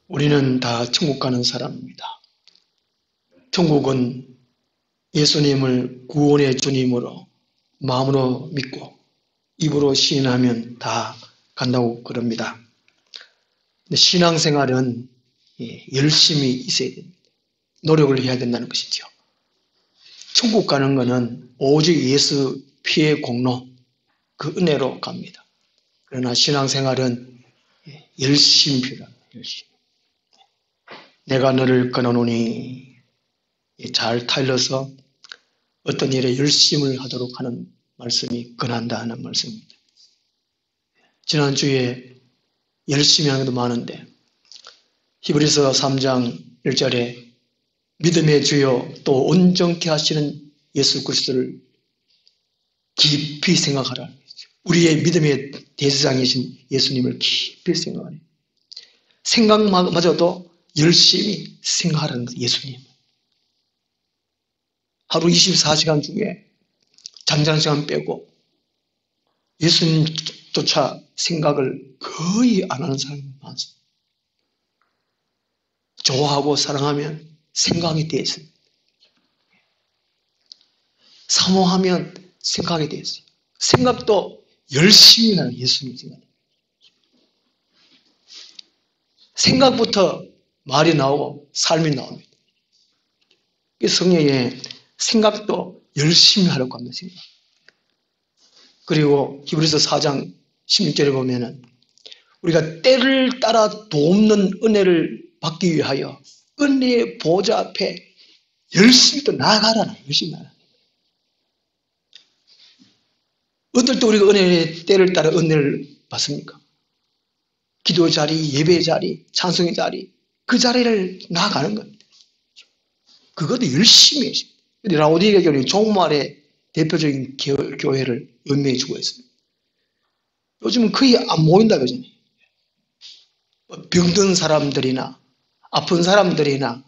우리는 다 천국 가는 사람입니다. 천국은 예수님을 구원의 주님으로 마음으로 믿고 입으로 시인하면 다 간다고 그럽니다. 신앙생활은 열심히 있어야 됩니다. 노력을 해야 된다는 것이죠. 천국 가는 것은 오직 예수 피의 공로, 그 은혜로 갑니다. 그러나 신앙생활은 열심히 필요합니다. 열심히. 내가 너를 끊어놓으니 잘 타일러서 어떤 일에 열심을 하도록 하는 말씀이 권한다 하는 말씀입니다. 지난주에 열심히 하는 것도 많은데 히브리서 3장 1절에 믿음의 주요 또 온전케 하시는 예수 그리스도를 깊이 생각하라. 우리의 믿음의 대제사장이신 예수님을 깊이 생각하라. 생각마저도 열심히 생각하라는 거예요. 예수님. 하루 24시간 중에 잠자는 시간 빼고 예수님조차 생각을 거의 안 하는 사람이 많습니다. 좋아하고 사랑하면 생각이 되어 있습니다. 사모하면 생각이 되어 있어요. 생각도 열심히 하는 예수님 생각. 생각부터 말이 나오고 삶이 나옵니다. 성경에 생각도 열심히 하려고 합니다. 생각. 그리고 히브리서 4장 16절에 보면은 우리가 때를 따라 돕는 은혜를 받기 위하여 은혜의 보좌 앞에 열심히 또 나아가라. 열심히 나아가라. 어떨 때 우리가 은혜의 때를 따라 은혜를 받습니까? 기도 자리, 예배 자리, 찬송의 자리, 그 자리를 나아가는 겁니다. 그것도 열심히 해요. 라오디게 교회는 종말의 대표적인 교회를 연명해 주고 있습니다. 요즘은 거의 안 모인다 그러잖아요. 병든 사람들이나 아픈 사람들이나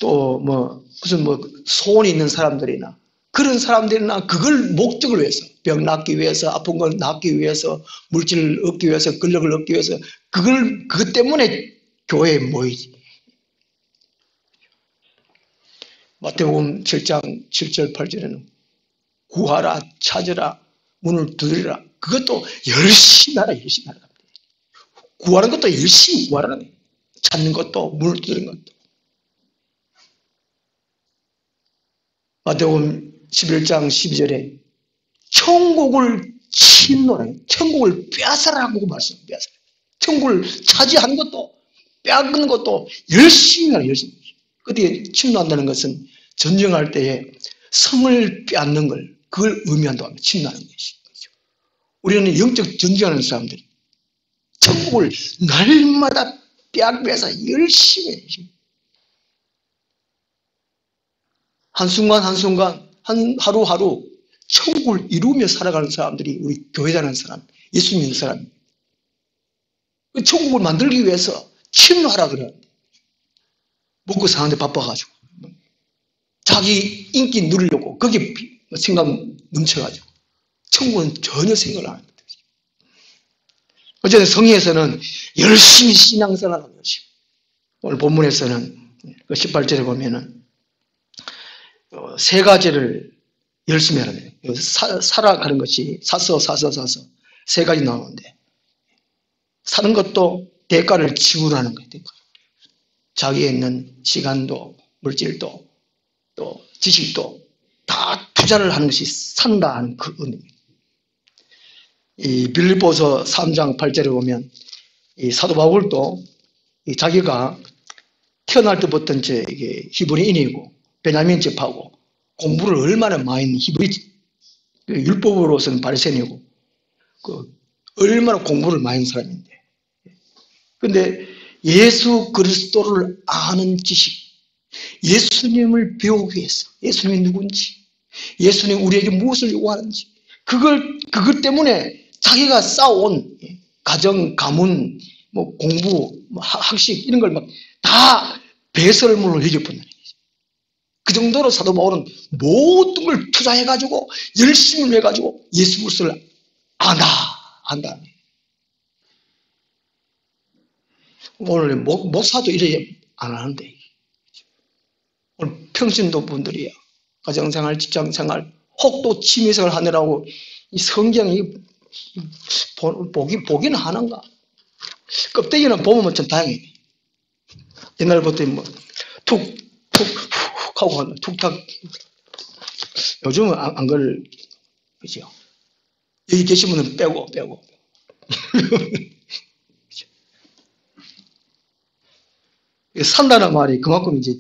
또 무슨 소원이 있는 사람들이나 그런 사람들이나 그걸 목적을 위해서 병 낫기 위해서 아픈 걸 낫기 위해서 물질을 얻기 위해서 근력을 얻기 위해서 그것 때문에 교회에 모이지. 마태복음 7장 7절 8절에는 구하라 찾으라 문을 두드리라. 그것도 열심히 하라. 열심히 하라. 구하는 것도 열심히 구하라는 거예요. 찾는 것도 문을 두드리는 것도. 마태복음 11장 12절에 천국을 침노라. 천국을 빼앗아라고 말씀합니다. 빼앗아라. 천국을 차지한 것도 빼앗는 것도 열심히 하라. 열심히. 그때 침노한다는 것은 전쟁할 때에 성을 빼앗는 걸 그걸 의미한다고 합니다. 침노하는 것이죠. 우리는 영적 전쟁하는 사람들이 천국을 날마다 빼앗기 위해서 열심히 해요. 한순간 한순간 하루하루 천국을 이루며 살아가는 사람들이 우리 교회 다니는 사람, 예수 믿는 사람. 천국을 만들기 위해서 침노하라 그래요. 먹고 사는데 바빠가지고 자기 인기 누리려고 거기에 생각 넘쳐가지고 천국은 전혀 생각을 안 합니다. 어쨌든 성경에서는 열심히 신앙생활하는 것이 오늘 본문에서는 그 18절에 보면은 세 가지를 열심히 하라는 거예요. 살아가는 것이 사서 세 가지 나오는데 사는 것도 대가를 지불하는 거예요. 대가. 자기에 있는 시간도 물질도 또 지식도 다 투자를 하는 것이 산다 하는 그 의미입니다. 이 빌립보서 3장 8절에 보면 이 사도 바울도 자기가 태어날 때부터 이제 이게 히브리인이고 베냐민 집하고 공부를 얼마나 많이 히브리 율법으로서는 바리새인이고 얼마나 공부를 많이 한 사람인데 근데 예수 그리스도를 아는 지식 예수님을 배우기 위해서 예수님이 누군지 예수님 우리에게 무엇을 요구하는지 그것 때문에 자기가 쌓아온 가정, 가문, 공부, 학식 이런 걸 막 다 배설물로 여겨본다는 거죠. 그 정도로 사도 바울은 모든 걸 투자해가지고 열심히 해가지고 예수 그리스도를 안다. 오늘 목사도 이래 안 하는데. 오늘 평신도 분들이야. 가정생활, 직장생활, 혹도 취미생활 하느라고 이 성경이 보기는 하는가? 껍데기는 보면 좀 다행이네. 옛날부터 뭐 툭, 툭, 훅 하고 툭탁. 요즘은 안 그죠? 여기 계신 분은 빼고. 산다는 말이 그만큼 이제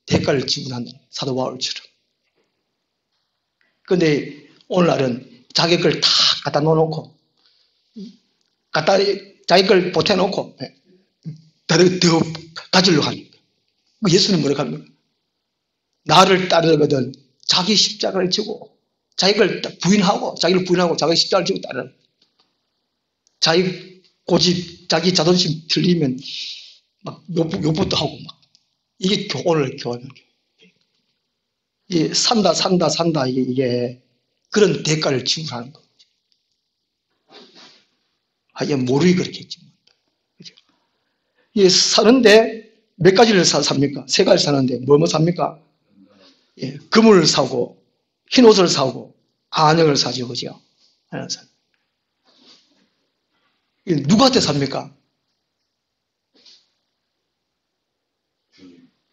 대가를 지불한다. 사도 바울처럼. 근데 오늘날은 자기 걸 다 갖다 놓아놓고, 자기 걸 보태놓고, 더 가지려고 하니까. 예수는 뭐라고 합니까? 나를 따르거든 자기 십자가를 지고, 자기를 부인하고, 자기 십자가를 지고 따르라. 자기 고집, 자기 자존심 틀리면 막 욕부터 하고 막. 이게 오늘 교회는. 이 산다, 이게 그런 대가를 지불하는 거. 이게 모르게 그렇게 했지만. 그죠? 이 사는데 몇 가지를 삽니까? 세 가지 사는데 뭐 삽니까? 예, 금을 사고, 흰 옷을 사고, 안역을 사죠. 그죠? 누구한테 삽니까?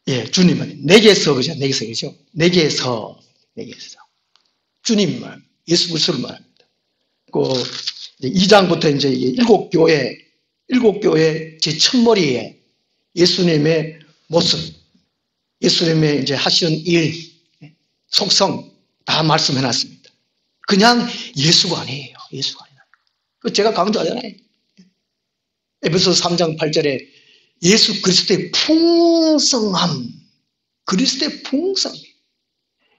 예, 주님은. 내게서, 그죠? 내게서. 주님 말, 예수 그리스도를 말합니다. 그, 2장부터 이제 일곱 교회 제 첫머리에 예수님의 모습, 예수님의 이제 하시는 일, 속성 다 말씀해 놨습니다. 그냥 예수가 아니에요. 그 제가 강조하잖아요. 에베소서 3장 8절에 예수 그리스도의 풍성함,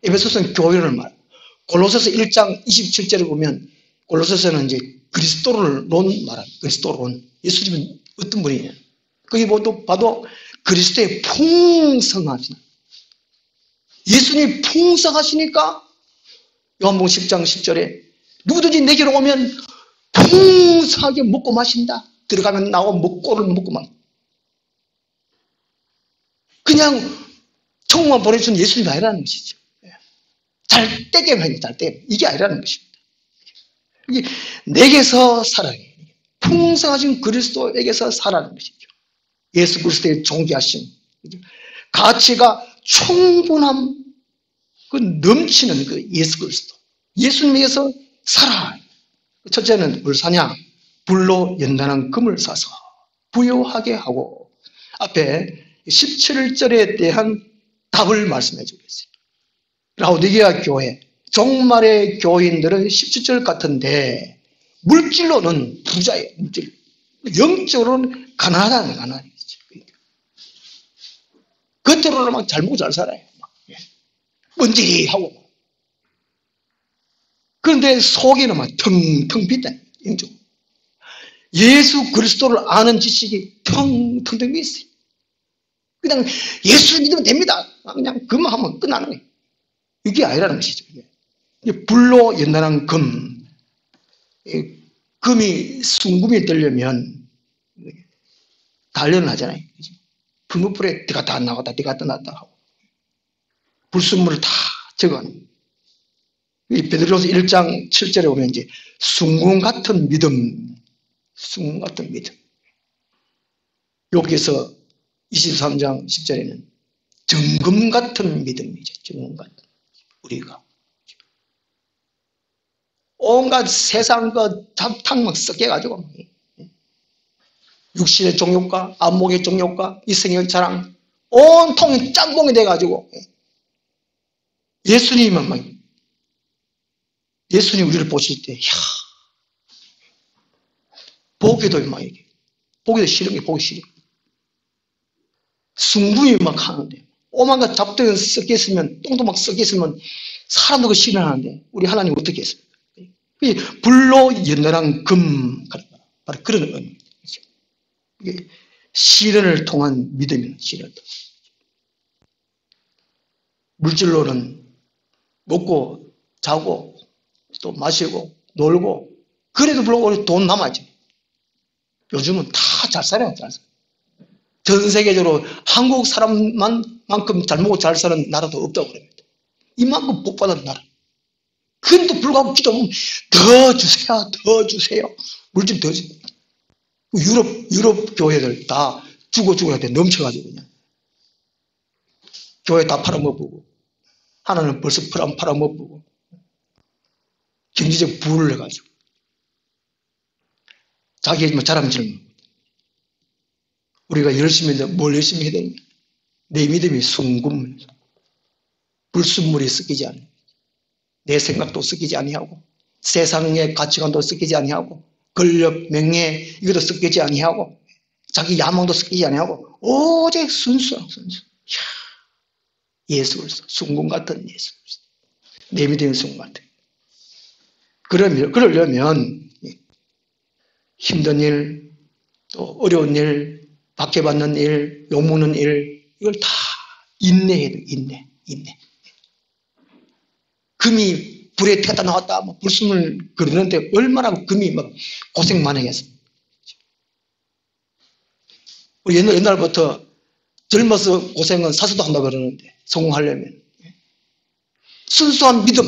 에베소서는 교회를 말. 골로새서 1장 27절을 보면 골로새서는 이제 그리스도론 말합니다. 그리스도론. 예수님은 어떤 분이냐? 거기 봐도 그리스도의 풍성하시나. 예수님이 풍성하시니까 요한복음 10장 10절에 누구든지 내게로 오면 풍성하게 먹고 마신다. 들어가면 나오고 꼴을 먹고 막. 그냥 천국만 보내주는 예수님이 아니라는 것이죠. 잘 떼게 하니 잘 떼게. 이게 아니라는 것입니다. 이게 내게서 살아요. 풍성하신 그리스도에게서 살아는 것이죠. 예수 그리스도의 존귀하심, 가치가 충분함, 그 넘치는 그 예수 그리스도. 예수님에게서 살아. 첫째는 뭘 사냐? 불로 연단한 금을 사서 부요하게 하고, 앞에 17절에 대한 답을 말씀해 주고 있어요. 라오디게아 교회, 종말의 교인들은 17절 같은데 물질로는 부자예요. 영적으로는 가난하다는 가난이죠. 겉으로는 막 잘 먹고 잘 살아요. 번지하고. 그런데 속에는 막 텅텅 빈다. 영적. 예수 그리스도를 아는 지식이 텅텅 비어 있어요. 그냥 예수를 믿으면 됩니다. 그냥 그만 하면 끝나는 거예요. 이게 아니라는 것이죠. 불로 연단한 금. 금이 순금이 되려면 단련을 하잖아요. 불무불에 들어갔다 나갔다 하고 불순물을 다 적어놓은. 베드로서 1장 7절에 보면 이제 순금 같은 믿음. 여기서 23장 10절에는 정금 같은 믿음이죠. 정금 같은. 우리가 온갖 세상 그 잡탕 막 섞여가지고 육신의 종욕과 안목의 종욕과 이성의 자랑 온통이 짬뽕이 돼가지고 예수님은 막 예수님 우리를 보실 때 보기도 막 이게 보기도 싫은 게 보기 싫어. 순금이 막 하는데 오만한 잡동이 섞였으면 똥도 막 섞였으면 사람도 그 싫어하는데 우리 하나님 어떻게 했습니까? 불로 연단한 금, 바로 그런 의미입니다. 시련을 통한 믿음이에요. 시련을 통한. 물질로는 먹고 자고 또 마시고 놀고 그래도 불구하고 돈 남아야지. 요즘은 다 잘 살아요. 잘 살아요. 전 세계적으로 한국 사람만큼 잘 먹고 잘 사는 나라도 없다고 그럽니다. 이만큼 복받은 나라. 그런데도 불구하고 기도하면 더 주세요, 더 주세요. 물질 더 주세요. 유럽 교회들 다 죽어야 넘쳐가지고 그냥. 교회 다 팔아먹고, 하나는 벌써 팔아먹고, 경제적 부를 해가지고. 자기 자랑질만. 우리가 뭘 열심히 해야 되느냐. 내 믿음이 순금, 불순물이 섞이지 않는, 내 생각도 섞이지 아니하고, 세상의 가치관도 섞이지 아니하고, 권력, 명예, 이것도 섞이지 아니하고, 자기 야망도 섞이지 아니하고, 오직 순수한 순수. 예수 그리스도, 순금 같은 예수 그리스도. 내 믿음이 순금 같은. 그러려면 힘든 일, 또 어려운 일, 박해받는 일, 욕먹는 일, 이걸 다 인내해야 돼. 인내. 금이 불에 태다 나왔다, 불순을 그러는데 얼마나 금이 막 고생 많이 했어. 우리 옛날부터 젊어서 고생은 사서도 한다고 그러는데, 성공하려면. 순수한 믿음,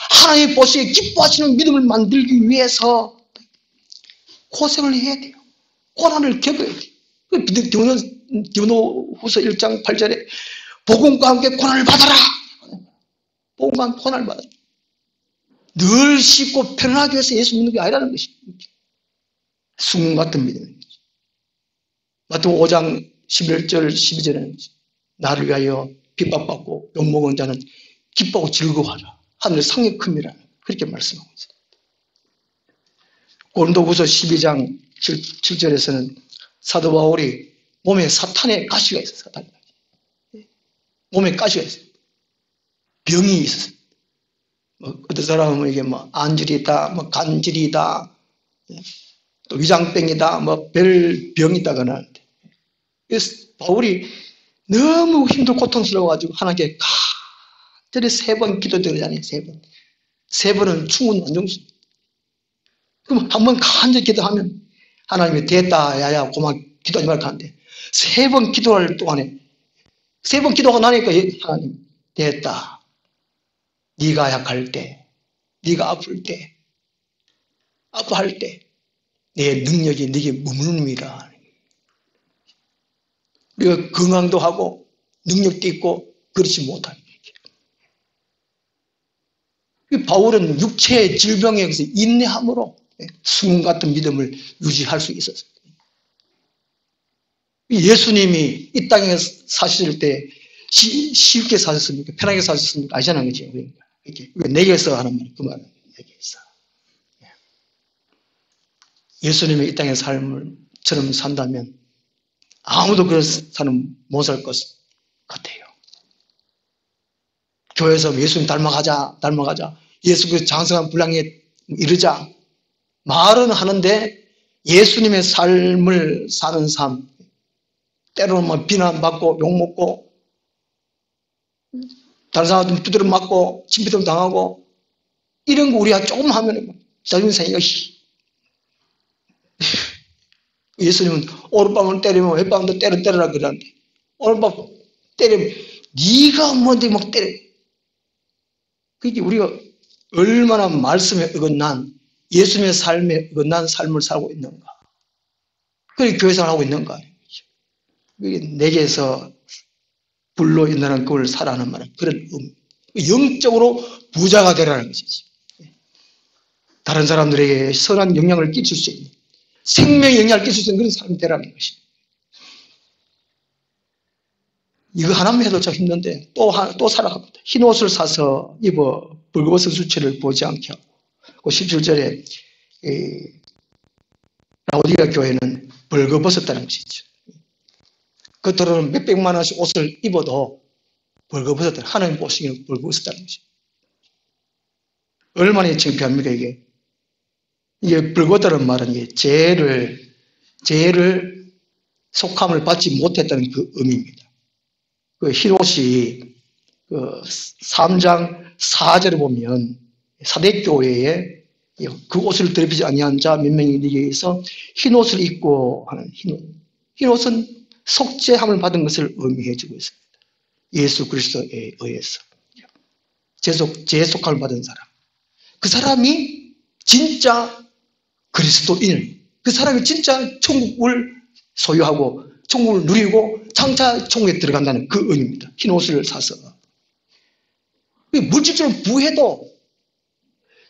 하나님 보시기에 기뻐하시는 믿음을 만들기 위해서 고생을 해야 돼요. 고난을 겪어야 돼요. 디모데후서 1장 8절에 복음과 함께 고난을 받아라. 복음과 함께 고난을 받아라. 늘 쉽고 편안하게 해서 예수 믿는 게 아니라는 것입니다. 순금 같은 믿음입니다. 마태복음 5장 11절 12절에는 나를 위하여 핍박받고 욕먹은 자는 기뻐하고 즐거워하라. 하늘의 상의 큼이라. 그렇게 말씀하고 있습니다. 고린도후서 12장 7절에서는 사도 바울이 몸에 사탄의 가시가 있어요. 사탄의 가시. 몸에 가시가 있어요. 병이 있어요. 어떤 사람은 이게 안질이다, 간질이다, 또 위장병이다, 별병이다 그러는데, 그래서 바울이 너무 힘들고 고통스러워가지고 하나님께 간절히 3번 기도드리잖아요. 3번. 3번은 충분 안정수입니다. 그럼 한번 간절히 기도하면 하나님이 됐다, 야야, 고마워, 기도하지 말까 하는데, 3번 기도할 동안에, 3번 기도하고 나니까 하나님, 됐다. 네가 약할 때, 네가 아플 때, 아파할 때, 내 능력이 네게 머무릅니다. 우리가 건강도 하고, 능력도 있고, 그렇지 못합니다. 바울은 육체의 질병에 의해서 인내함으로 순금 같은 믿음을 유지할 수 있었어요. 예수님이 이 땅에 사실 때 쉽게 사셨습니까? 편하게 사셨습니까? 아시잖아요. 그러니까. 내게서 하는 말, 그 말은 내게서. 예수님이 이 땅의 삶을처럼 산다면 아무도 그런 삶은 못 살 것 같아요. 교회에서 예수님 닮아가자. 예수 그 장성한 분량에 이르자. 말은 하는데 예수님의 삶을 사는 삶, 때로는 비난받고 욕먹고 다른 사람한테 두드려 맞고 침뱉음 당하고 이런 거 우리가 조금 하면 자존심 상해가 예수님은 오른밤을 때리면 왼밤도 때려라 그러는데 오른밤 때리면 네가 뭔데 막 때려. 그게 우리가 얼마나 말씀에 어긋난 예수님의 삶에 어긋난 삶을 살고 있는가. 그게 교회생활을 하고 있는가. 내게서 불로 인하는 그걸 살아하는 말은 그런 영적으로 부자가 되라는 것이지. 다른 사람들에게 선한 영향을 끼칠 수 있는 생명의 영향을 끼칠 수 있는 그런 사람이 되라는 것입니다. 이거 하나만 해도 참 힘든데 또 살아갑니다. 흰 옷을 사서 입어 벌거벗은 수치를 보지 않게 하고 그 17절에 라오디가 교회는 벌거벗었다는 것이죠. 겉으로는 몇백만 원씩 옷을 입어도 벌거벗었다. 하나님 보시기에는 벌거벗었다는 것이죠. 얼마나 창피합니까 이게. 이게 벌거벗다는 말은 이게 죄를 속함을 받지 못했다는 그 의미입니다. 그 흰옷이 그 3장 4절에 보면 사대교회에 그 옷을 더럽히지 아니한 자 몇 명이 네게 있어 흰옷을 입고 하는 흰옷은 속죄함을 받은 것을 의미해 주고 있습니다. 예수 그리스도에 의해서 재속함을 받은 사람, 그 사람이 진짜 그리스도인, 그 사람이 진짜 천국을 소유하고 천국을 누리고 장차 천국에 들어간다는 그 의미입니다. 흰 옷을 사서. 물질적으로 부해도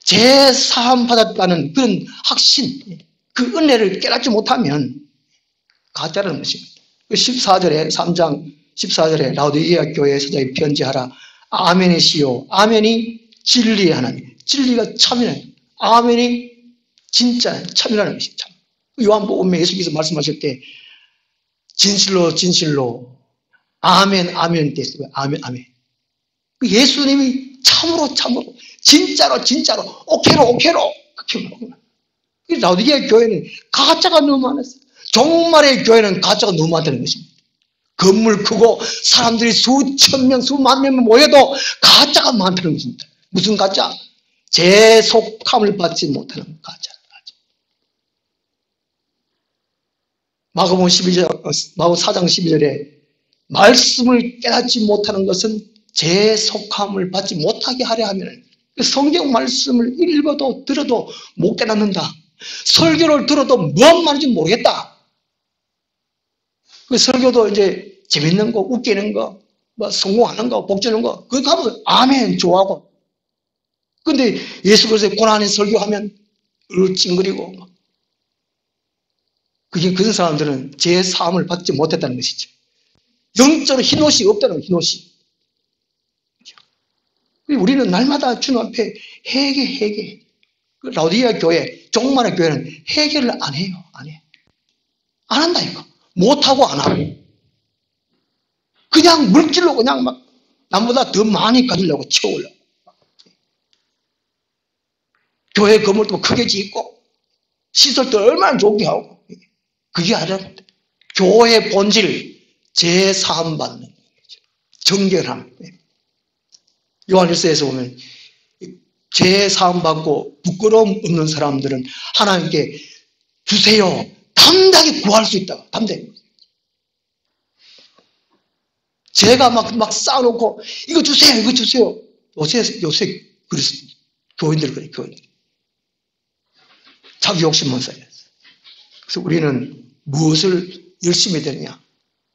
재사함 받았다는 그런 확신, 그 은혜를 깨닫지 못하면 가짜라는 것입니다. 14절에 3장 14절에 라오디게아 교회 서자에 편지하라. 아멘이시요. 아멘이 진리의 하나님. 진리가 참이라는, 아멘이 진짜 참이라는 것입니다. 요한복음에 예수께서 말씀하실 때 진실로 진실로 아멘 아멘 됐어요. 아멘 아멘. 예수님이 참으로 참으로 진짜로 진짜로 오케로 오케로 라오디게아 교회는 가짜가 너무 많았어요. 종말의 교회는 가짜가 너무 많다는 것입니다. 건물 크고 사람들이 수천 명 수만 명 모여도 가짜가 많다는 것입니다. 무슨 가짜? 재속함을 받지 못하는 가짜. 마가복음 4장 12절에 말씀을 깨닫지 못하는 것은 재속함을 받지 못하게 하려 하면 성경 말씀을 읽어도 들어도 못 깨닫는다. 설교를 들어도 뭔 말인지 모르겠다. 그 설교도 이제 재밌는 거, 웃기는 거, 뭐 성공하는 거, 복주는 거, 그거 하면 아멘 좋아하고. 근데 예수 그리스도의 고난의 설교하면 찡그리고. 그런 사람들은 제 사함을 받지 못했다는 것이죠. 영적으로 흰옷이 없다는 흰옷이. 우리는 날마다 주님 앞에 회개. 라오디게아 교회, 종말의 교회는 회개를 안 해요. 안 해. 안 한다 이거. 못하고 안 하고. 그냥 물질로 그냥 막 남보다 더 많이 가지려고 채우려고. 교회 건물도 크게 짓고 시설도 얼마나 좋게 하고. 그게 아니라 교회 본질 재사함 받는 거죠. 정결함. 요한일서에서 보면 재사함 받고 부끄러움 없는 사람들은 하나님께 주세요. 담대하게 구할 수 있다. 담대하게. 제가 막 쌓아놓고 이거 주세요. 이거 주세요. 요새 그리스도 교인들 그래. 교인들. 자기 욕심만 써야 돼. 그래서 우리는 무엇을 열심히 되느냐?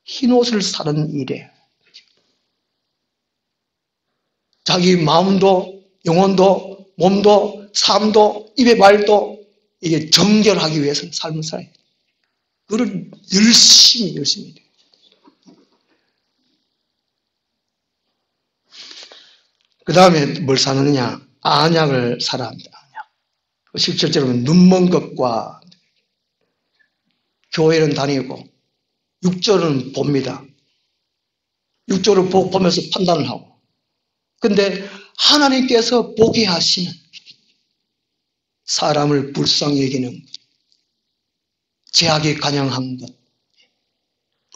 흰옷을 사는 일에 자기 마음도 영혼도 몸도 삶도 입의 말도 이게 정결하기 위해서 삶을 살아야 돼. 그걸 열심히 돼. 그 다음에 뭘 사느냐? 안약을 사라 합니다. 안약. 17절은 눈먼 것과 교회는 다니고 6절은 봅니다. 6절을 보면서 판단을 하고. 근데 하나님께서 보게 하시는 사람을 불쌍히 여기는 죄악에 관영한 것,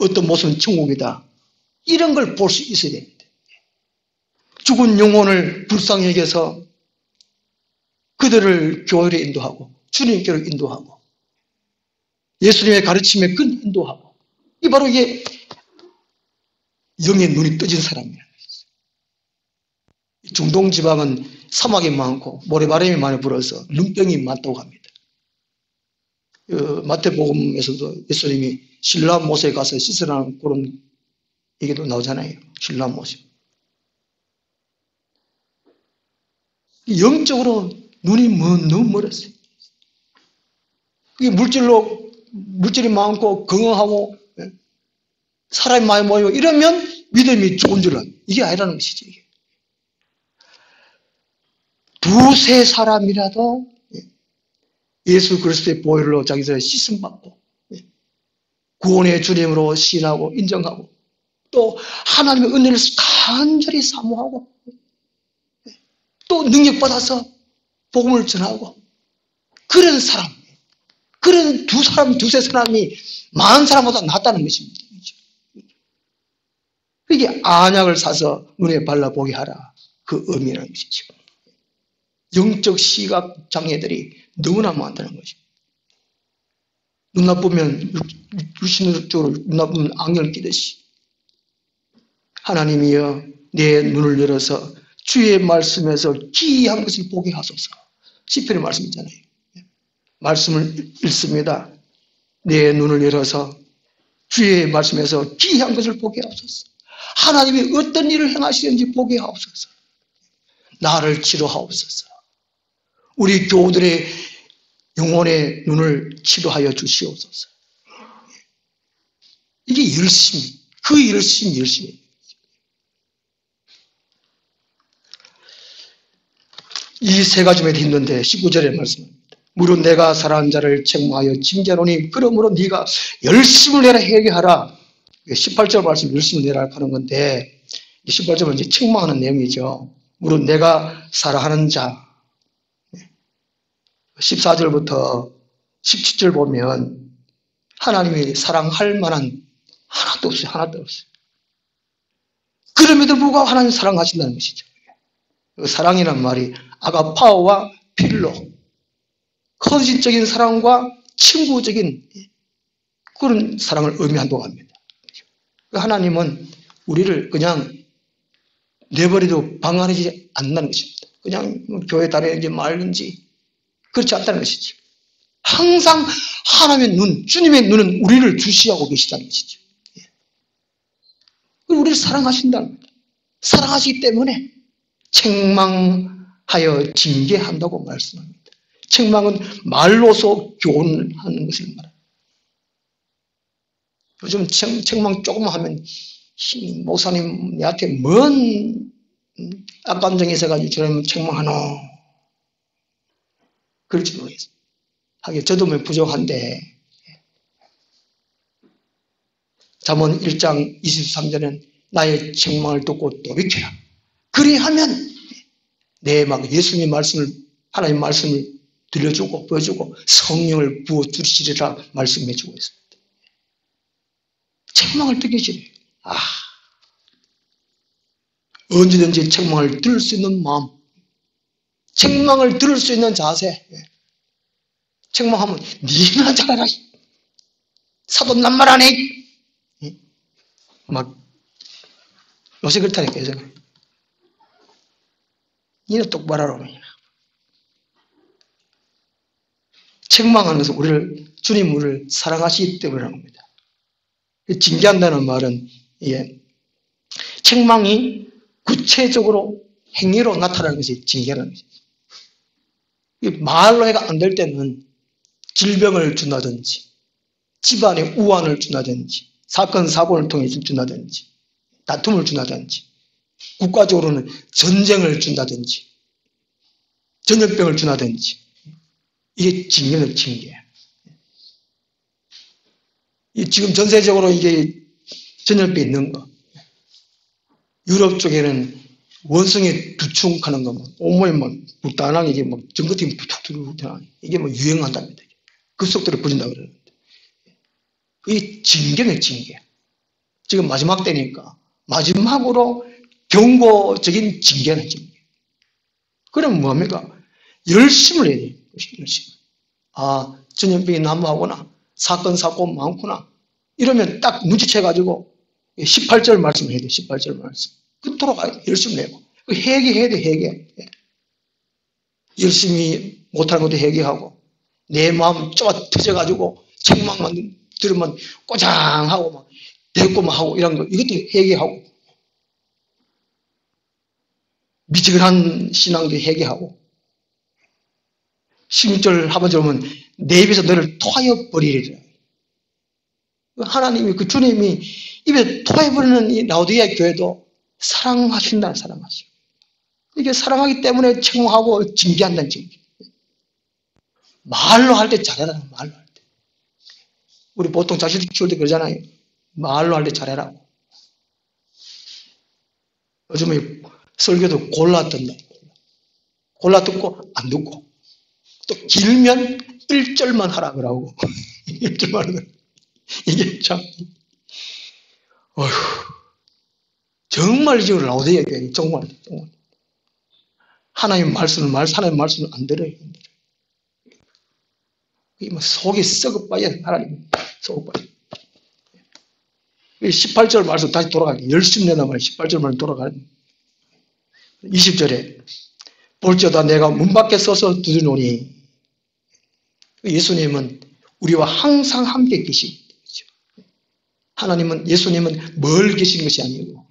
어떤 모습은 천국이다. 이런 걸 볼 수 있어야 됩니다. 죽은 영혼을 불쌍히 여겨서 그들을 교회로 인도하고 주님께로 인도하고 예수님의 가르침에 그 인도하고 이 바로 이게 영의 눈이 떠진 사람이라는 것이죠. 중동 지방은 사막이 많고 모래바람이 많이 불어서 눈병이 많다고 합니다. 마태복음에서도 예수님이 신라 못에 가서 씻으라는 그런 얘기도 나오잖아요. 신라 못에. 영적으로 눈이 너무 멀었어요. 이게 물질이 많고 건강하고 사람이 많이 모이고 이러면 믿음이 좋은 줄 알아요. 이게 아니라는 것이지. 이게. 두세 사람이라도 예수 그리스도의 보혈로 자기들을 씻음받고 구원의 주님으로 신하고 인정하고 또 하나님의 은혜를 간절히 사모하고 또 능력받아서 복음을 전하고 그런 사람, 그런 두세 사람이 많은 사람보다 낫다는 것입니다. 이게 안약을 사서 눈에 발라보게 하라. 그 의미라는 것이죠. 영적 시각 장애들이 너무나 많다는 것입니다. 눈 나쁘면 육신적으로 눈 나쁘면 악령을 끼듯이 하나님이여 내 눈을 열어서 주의 말씀에서 기이한 것을 보게 하소서. 시편의 말씀 있잖아요. 말씀을 읽습니다. 내 눈을 열어서 주의 말씀에서 기이한 것을 보게 하소서. 하나님이 어떤 일을 행하시는지 보게 하옵소서. 나를 치료하옵소서. 우리 교우들의 영혼의 눈을 치료하여 주시옵소서. 이게 열심히, 그 열심히. 이 세 가지면 힘든데 19절의 말씀입니다. 무릇 내가 사랑하는 자를 책망하여 징계하노니 그러므로 네가 열심을 내라 회개하라. 18절 말씀 열심을 내라 하는 건데 18절은 이제 책망하는 내용이죠. 무릇 내가 사랑하는 자 14절부터 17절 보면 하나님이 사랑할 만한 하나도 없어요. 그럼에도 불구하고 하나님 사랑하신다는 것이죠. 사랑이란 말이 아가파오와 필로, 헌신적인 사랑과 친구적인 그런 사랑을 의미한다고 합니다. 하나님은 우리를 그냥 내버려도 방관하지 않는다는 것입니다. 그냥 교회 다니는지 말는지 그렇지 않다는 것이죠. 항상 하나님의 눈, 주님의 눈은 우리를 주시하고 계시다는 것이죠. 우리를 사랑하신다는 겁니다. 사랑하시기 때문에 책망하여 징계한다고 말씀합니다. 책망은 말로서 교훈하는 것을 말합니다. 요즘 책망 조금 하면 목사님 내한테 뭔 악감정이 있어가지고 저런 책망하노 그럴지 모르겠어요. 하긴 저도 뭐 부족한데 잠언 1장 23절은 나의 책망을 듣고 돌이켜라. 그리하면 내 막 예수님의 말씀을 하나님의 말씀을 들려주고 보여주고 성령을 부어주시리라 말씀해주고 있습니다. 책망을 듣기 전에 언제든지 책망을 들을 수 있는 마음, 책망을 들을 수 있는 자세. 책망하면 니나 잘하라. 사도 낱말 안 해. 막 요새 그렇다니까요. 니나 똑바로 하라. 책망하는 것은 주님 우리를 사랑하시기 때문에 합니다. 징계한다는 말은 책망이 구체적으로 행위로 나타나는 것이 징계라는 것이죠. 말로 해가 안 될 때는 질병을 준다든지 집안에 우환을 준다든지 사건 사고를 통해 준다든지 다툼을 준다든지 국가적으로는 전쟁을 준다든지 전염병을 준다든지 이게 징계는 징계야. 지금 전세적으로 이게 전염병이 있는 거 유럽 쪽에는 원성에 두충하는 거 온몸에 막 불단하게 이게 막 전거팀 툭툭 들어오잖아. 이게 뭐 유행한답니다. 급속도로 퍼진다 그러는데 이 징계는 징계. 지금 마지막 때니까 마지막으로 경고적인 징계는 징계. 그럼 뭐합니까? 열심을 해야 돼요. 열심. 전염병이 난무하구나. 사건 사고 많구나. 이러면 딱 눈치채가지고 18절 말씀을 해야 돼요. 18절 말씀. 그토록 열심히 내고 회개해야 돼. 회개. 열심히 못하는 것도 회개하고 내 마음 좁아 터져가지고 책망만 들으면 꼬장하고 막 대꾸만 하고 이런 거 이것도 회개하고 미지근한 신앙도 회개하고 16절 하반절 보면 내 입에서 너를 토하여 버리리라. 하나님이 그 주님이 입에 토해버리는 이 라오디게아 교회도 사랑하신다. 사랑하시고 이게 사랑하기 때문에 책망하고 징계한다는 징계. 말로 할 때 잘해라. 말로 할 때. 우리 보통 자식 키울 때 그러잖아요. 말로 할 때 잘해라고. 요즘에 설교도 골라 듣는다. 골라 듣고 안 듣고 또 길면 1절만 하라 그러고 1절만 하라. 이게 참 어휴 정말 지금 라오디게아 교회 정말 하나님 말씀을 안 들어요. 뭐 속이 썩어빠져. 하나님 썩어빠져. 18절 말씀 다시 돌아가요. 열심히 내나 말이에요. 18절 말씀 돌아가요. 20절에 볼지어다 내가 문 밖에 서서 두드리노니, 예수님은 우리와 항상 함께 계시죠. 하나님은, 예수님은 멀 계신 것이 아니고,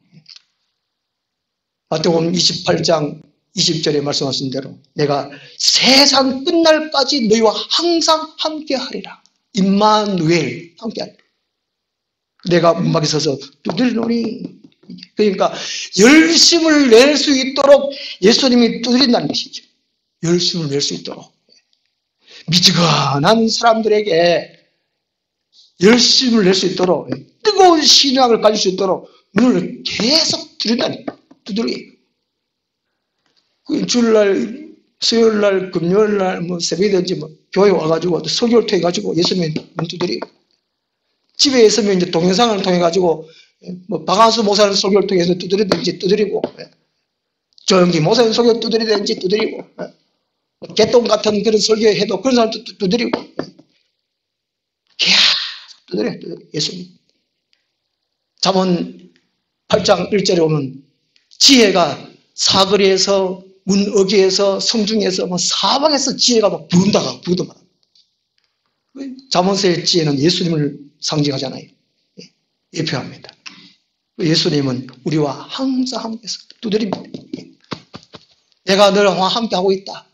마태복음 28장 20절에 말씀하신 대로 내가 세상 끝날까지 너희와 항상 함께 하리라. 임마누엘, 함께 하리라. 내가 문 밖에 서서 두드리노니, 그러니까 열심을 낼 수 있도록 예수님이 두드린다는 것이죠. 열심을 낼 수 있도록. 미지근한 사람들에게 열심을 낼 수 있도록, 뜨거운 신앙을 가질 수 있도록 문을 계속 두드린다는 거예요. 두드리기. 주일날, 수요일날, 금요일날, 뭐 새벽이든지 뭐 교회 와가지고 설교를 통해가지고 예수님이 문 두드리고, 집에 있으면 이제 동영상을 통해가지고 뭐 박한수 목사님 설교를 통해서 두드리든지 두드리고, 조영기 목사님 설교 두드리든지 두드리고, 개똥 같은 그런 설교해도 그런 사람도 두드리고, 계속 두드려요. 예수님. 잠언 8장 1절에 오면 지혜가 사거리에서, 문어귀에서, 성중에서, 뭐 사방에서 지혜가 막 부른다가 부르더만. 잠언서의 지혜는 예수님을 상징하잖아요. 예표합니다. 예수님은 우리와 항상 함께해서 두드립니다. 내가 너와 함께 하고 있다.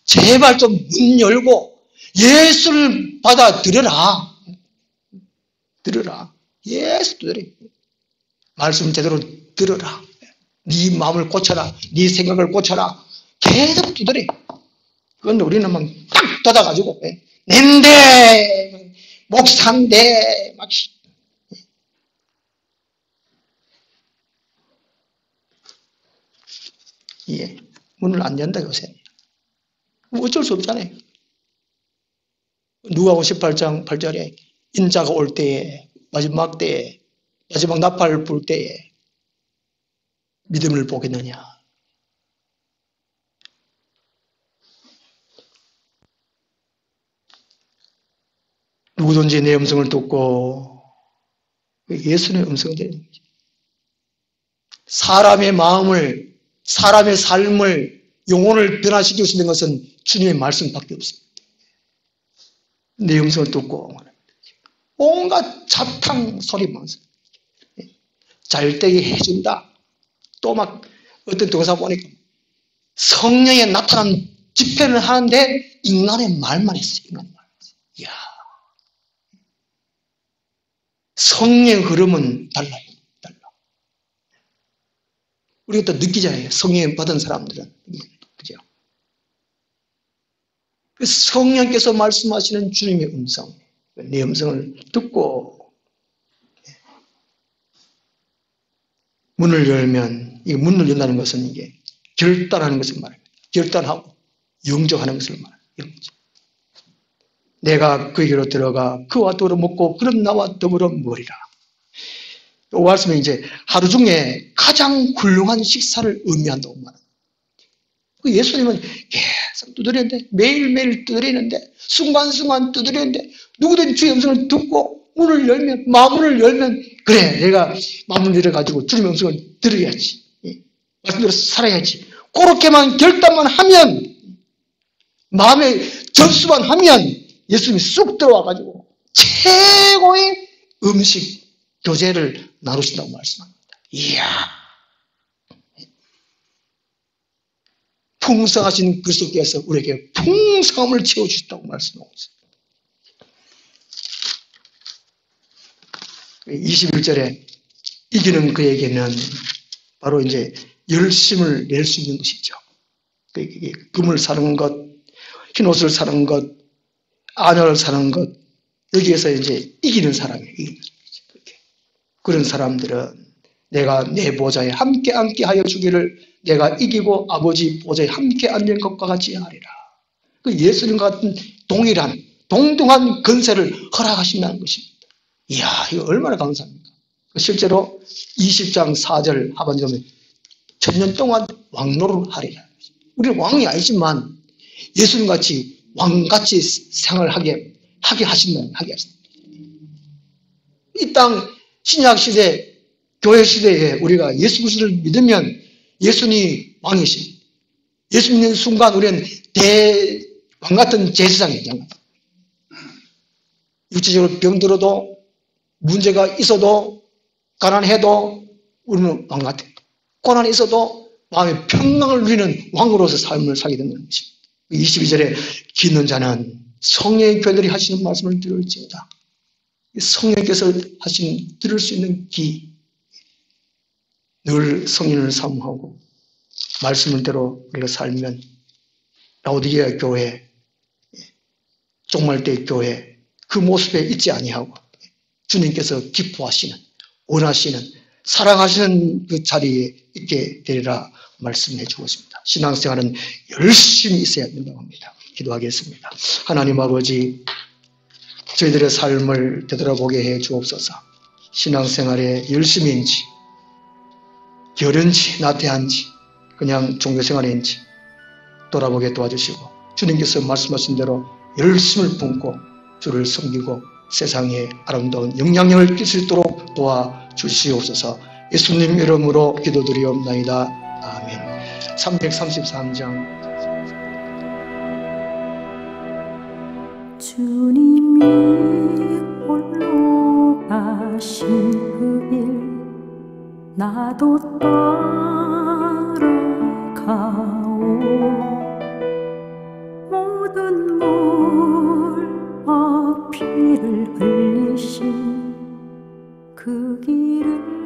제발 좀 문 열고 예수를 받아들여라. 들으라. 예수 두드려. 말씀 제대로 들어라. 네 마음을 고쳐라. 네 생각을 고쳐라. 계속 두드려. 그건 우리는 막 닫아가지고 낸데 목사인데 막 예, 문을 안 연다 요새. 어쩔 수 없잖아요. 누가복음 18장 8절에 인자가 올 때에, 마지막 때에, 마지막 나팔을 불 때에 믿음을 보겠느냐. 누구든지 내 음성을 듣고, 예수님의 음성을 듣는 거죠. 사람의 마음을, 사람의 삶을, 영혼을 변화시킬 수 있는 것은 주님의 말씀밖에 없습니다. 내 음성을 듣고 온갖 자탕 소리만 잘 되게 해준다. 또 막 어떤 동사 보니까 성령에 나타난 집회를 하는데 인간의 말만 했어요. 인간의 말. 이야. 성령의 흐름은 달라요. 달라. 우리가 또 느끼잖아요. 성령 받은 사람들은. 그죠? 성령께서 말씀하시는 주님의 음성, 내 음성을 듣고 문을 열면, 이 문을 연다는 것은 이게 결단하는 것을 말합니다. 결단하고 영접하는 것을 말합니다. 내가 그에게로 들어가 그와 더불어 먹고 그런 나와 더불어 먹으리라. 이 말씀은 이제 하루 중에 가장 훌륭한 식사를 의미한다고 말합니다. 예수님은 계속 두드리는데, 매일매일 두드리는데, 순간순간 두드리는데, 누구든 주의 음성을 듣고 문을 열면, 마음을 열면, 그래, 내가 마음을 열어가지고 주님의 음성을 들어야지. 말씀대로 살아야지. 그렇게만 결단만 하면, 마음에 접수만 하면 예수님이 쑥 들어와가지고 최고의 음식, 교제를 나누신다고 말씀합니다. 이야. 풍성하신 그리스도께서 우리에게 풍성함을 채워주셨다고 말씀하고 있습니다. 21절에 이기는 그에게는 바로 이제 열심을 낼 수 있는 것이죠. 금을 사는 것, 흰옷을 사는 것, 안약을 사는 것, 여기에서 이제 이기는 사람이에요. 그런 사람들은 내가 내 보좌에 함께 하여 주기를 내가 이기고 아버지 보좌에 함께 앉는 것과 같이 하리라. 그 예수님 같은 동일한 동등한 권세를 허락하신다는 것입니다. 이야, 이거 얼마나 감사합니까? 실제로 20장 4절 하반절에 천년 동안 왕노를 하리라. 우리는 왕이 아니지만 예수님같이 왕같이 생활하게 하신다. 이 땅 신약 시대, 교회 시대에 우리가 예수 그리스도를 믿으면 예수님이 왕이십니다. 예수 믿는 순간 우리는 대왕 같은 제사장이잖아요. 육체적으로 병들어도 문제가 있어도 가난해도 우리는 왕 같아요. 고난이 있어도 마음의 평강을 누리는 왕으로서 삶을 살게 되는 것입니다. 22절에 기는 자는 성령의 교회들이 하시는 말씀을 들을지어다. 성령께서 들을 수 있는 귀, 늘 성령을 사모하고 말씀대로 우리가 살면 라오디게아 교회, 종말대 교회 그 모습에 있지 아니하고 주님께서 기뻐하시는, 원하시는, 사랑하시는 그 자리에 있게 되리라 말씀해 주고 있습니다. 신앙생활은 열심히 있어야 된다고 합니다. 기도하겠습니다. 하나님 아버지, 저희들의 삶을 되돌아보게 해 주옵소서. 신앙생활에 열심인지, 게으른지, 나태한지, 그냥 종교생활인지 돌아보게 도와주시고, 주님께서 말씀하신 대로 열심을 품고 주를 섬기고 세상에 아름다운 영향력을 끼칠 수 있도록 도와주시옵소서. 예수님 이름으로 기도드리옵나이다. 아멘. 333장. 주님이 홀로 가신 그 길 나도 따라가오. 모든 물과 피를 흘리신 그 길을